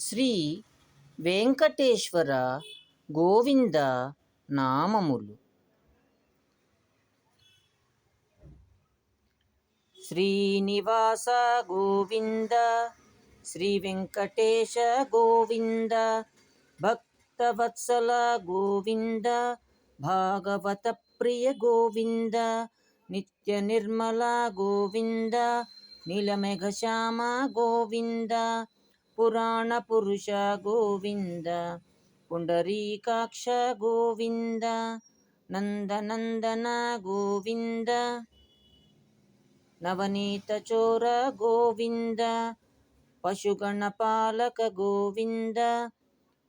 శ్రీ వెంకటేశ్వర గోవింద నామములు. శ్రీనివాస గోవింద, శ్రీ వెంకటేశ గోవింద, భక్తవత్సల గోవింద, భాగవత ప్రియ గోవింద, నిత్య నిర్మల గోవింద, నీలమేఘశ్యామ గోవింద, పురాణ పురుష గోవింద, పుండరీకాక్ష గోవింద, నందనందన గోవింద, నవనీత చోర గోవింద, పశుగణపాలక గోవింద,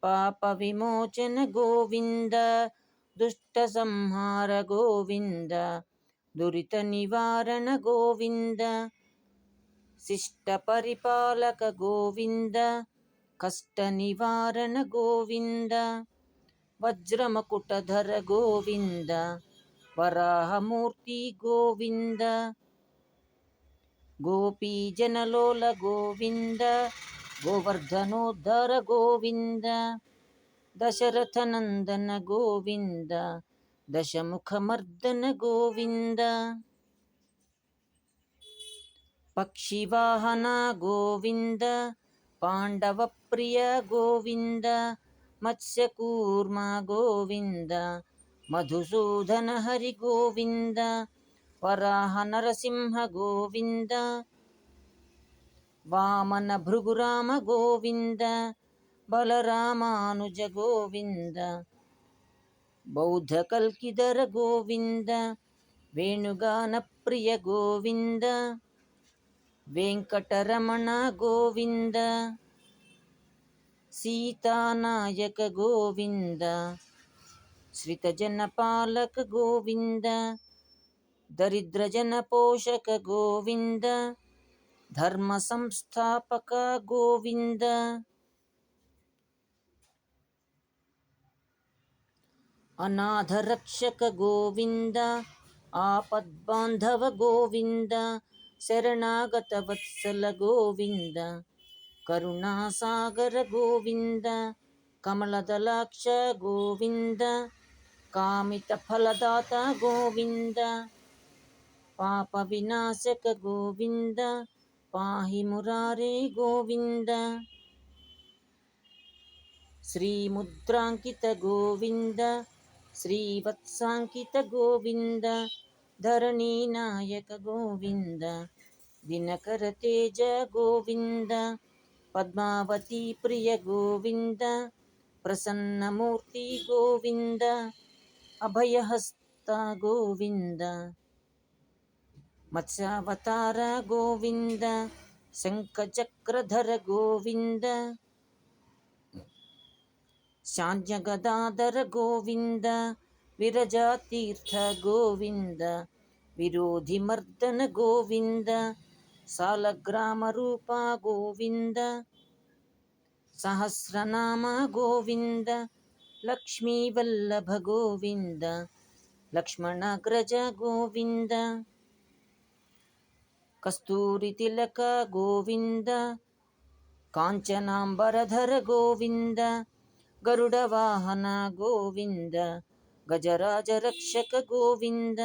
పాప విమోచన గోవింద, దుష్ట సంహార గోవింద, దురిత నివారణ గోవింద, శిష్ట పరిపాలక గోవింద, కష్ట నివారణ గోవింద, వజ్రమకుటధర గోవింద, వరాహమూర్తి గోవింద, గోపీజనలోల గోవింద, గోవర్ధనోద్ధర గోవింద, దశరథనందన గోవింద, దశముఖమర్దన గోవింద, పక్షివాహన గోవింద, పాండవ ప్రియ గోవింద, మత్స్యకూర్మ గోవింద, మధుసూదన హరి గోవింద, వరాహ నరసింహ గోవింద, వామన భృగురామ గోవింద, బలరామానుజ గోవింద, బౌద్ధ కల్కిధర గోవింద, వేణుగాన ప్రియ గోవింద, వెంకటరమణ గోవింద, సీతానాయక గోవింద, శ్రితజన పాలక గోవింద, దరిద్రజన పోషక గోవింద, ధర్మ సంస్థాపక గోవింద, అనాథ రక్షక గోవింద, ఆపద్బాంధవ గోవింద, శరణాగత వత్సల గోవింద, కరుణాసాగర గోవింద, కమలదలాక్ష గోవింద, కామిత ఫలదాత గోవింద, పాప వినాశక గోవింద, పాహి మురారే గోవింద, శ్రీముద్రాంకిత గోవింద, శ్రీవత్సాంకిత గోవింద, ధరణీనాయక గోవింద, దినకర తేజ గోవింద, పద్మావతి ప్రియ గోవింద, ప్రసన్నమూర్తి గోవింద, అభయహస్త గోవింద, మత్స్యావతార గోవింద, శంఖచక్రధర గోవింద, శాంజగదాధర గోవింద, విరజాతీర్థ గోవింద, విరోధిమర్దన గోవింద, సాలగ్రామ రూప గోవింద, సహస్రనామ గోవింద, లక్ష్మీవల్లభ గోవింద, లక్ష్మణాగ్రజ గోవింద, కస్తూరి తిలక గోవింద, కాంచనాంబరధర గోవింద, గరుడ వాహన గోవింద, గజరాజ రక్షక గోవింద,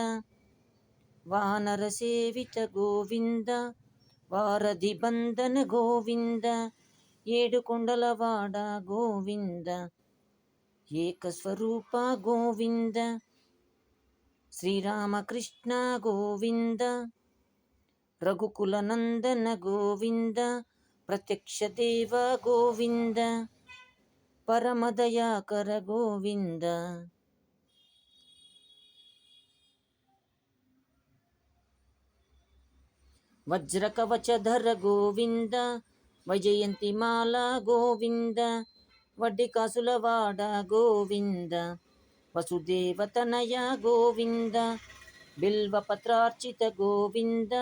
వానర సేవిత గోవింద, వారధి బంధన గోవింద, ఏడుకొండలవాడ గోవింద, ఏకస్వరూప గోవింద, శ్రీరామకృష్ణ గోవింద, రఘుకుల నందన గోవింద, ప్రత్యక్ష దేవ గోవింద, పరమదయాకర గోవింద, వజ్రకవచధర గోవింద, వైజయంతిమాల గోవింద, వడ్డికాసులవాడ గోవింద, వసుదేవతనయ గోవింద, బిల్వపత్రార్చిత గోవింద,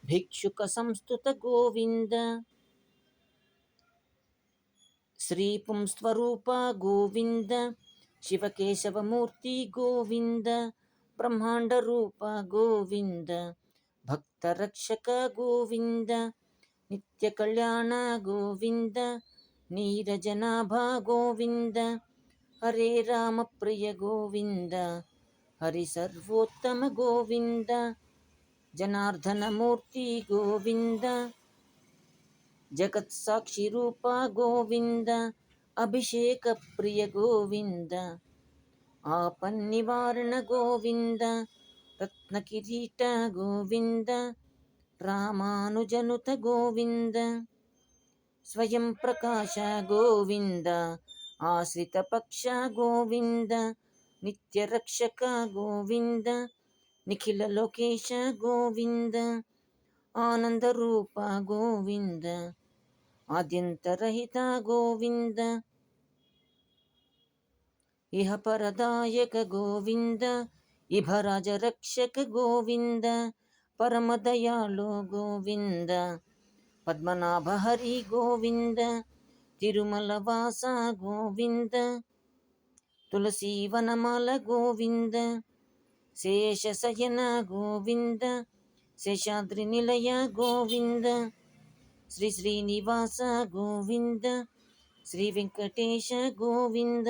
భిక్షుక సంస్థుత గోవింద, శ్రీపుంస్వరూప గోవింద, శివకేశవమూర్తి గోవింద, బ్రహ్మాండ రూప గోవింద, భక్తరక్షక గోవింద, నిత్య కళ్యాణ గోవింద, ನೀರಜನಾಭ ಗೋವಿಂದ ಹರೇ ರಾಮ ಪ್ರಿಯ ಗೋವಿಂದ ಹರಿ ಸರ್ವೋತ್ತಮ ಗೋವಿಂದ ಜನಾರ್ದನ ಮೂರ್ತಿ ಗೋವಿಂದ ಜಗತ್ ಸಾಕ್ಷಿ ರೂಪ ಗೋವಿಂದ ಅಭಿಷೇಕ ಪ್ರಿಯ ಗೋವಿಂದ ಆಪನ್ನಿವಾರಣ ಗೋವಿಂದ ರತ್ನ ಕಿರೀಟ ಗೋವಿಂದ ರಾಮಾನುಜನುತ ಗೋವಿಂದ ಸ್ವಯಂ ಪ್ರಕಾಶ ಗೋವಿಂದ ಆಶ್ರಿತ ಪಕ್ಷ ಗೋವಿಂದ ನಿತ್ಯ ರಕ್ಷಕ ಗೋವಿಂದ ನಿಖಿಲ ಲೋಕೇಶ ಗೋವಿಂದ ಆನಂದ ರೂಪ ಗೋವಿಂದ ಆದ್ಯಂತರಹಿತ ಗೋವಿಂದ ಇಹ ಪರದಾಯಕ ಗೋವಿಂದ ಇಭರಾಜ ರಕ್ಷಕ ಗೋವಿಂದ ಪರಮ ದಯಾಳು ಗೋವಿಂದ ಪದ್ಮನಾಭ ಹರಿ ಗೋವಿಂದ ತಿರುಮಲ ವಾಸ ಗೋವಿಂದ ತುಳಸಿ ವನಮಾಲ ಗೋವಿಂದ ಶೇಷ ಶಯನ ಗೋವಿಂದ ಶೇಷಾದ್ರಿ ನಿಲಯ ಗೋವಿಂದ ಶ್ರೀ ಶ್ರೀನಿವಾಸ ಗೋವಿಂದ ಶ್ರೀ ವೆಂಕಟೇಶ ಗೋವಿಂದ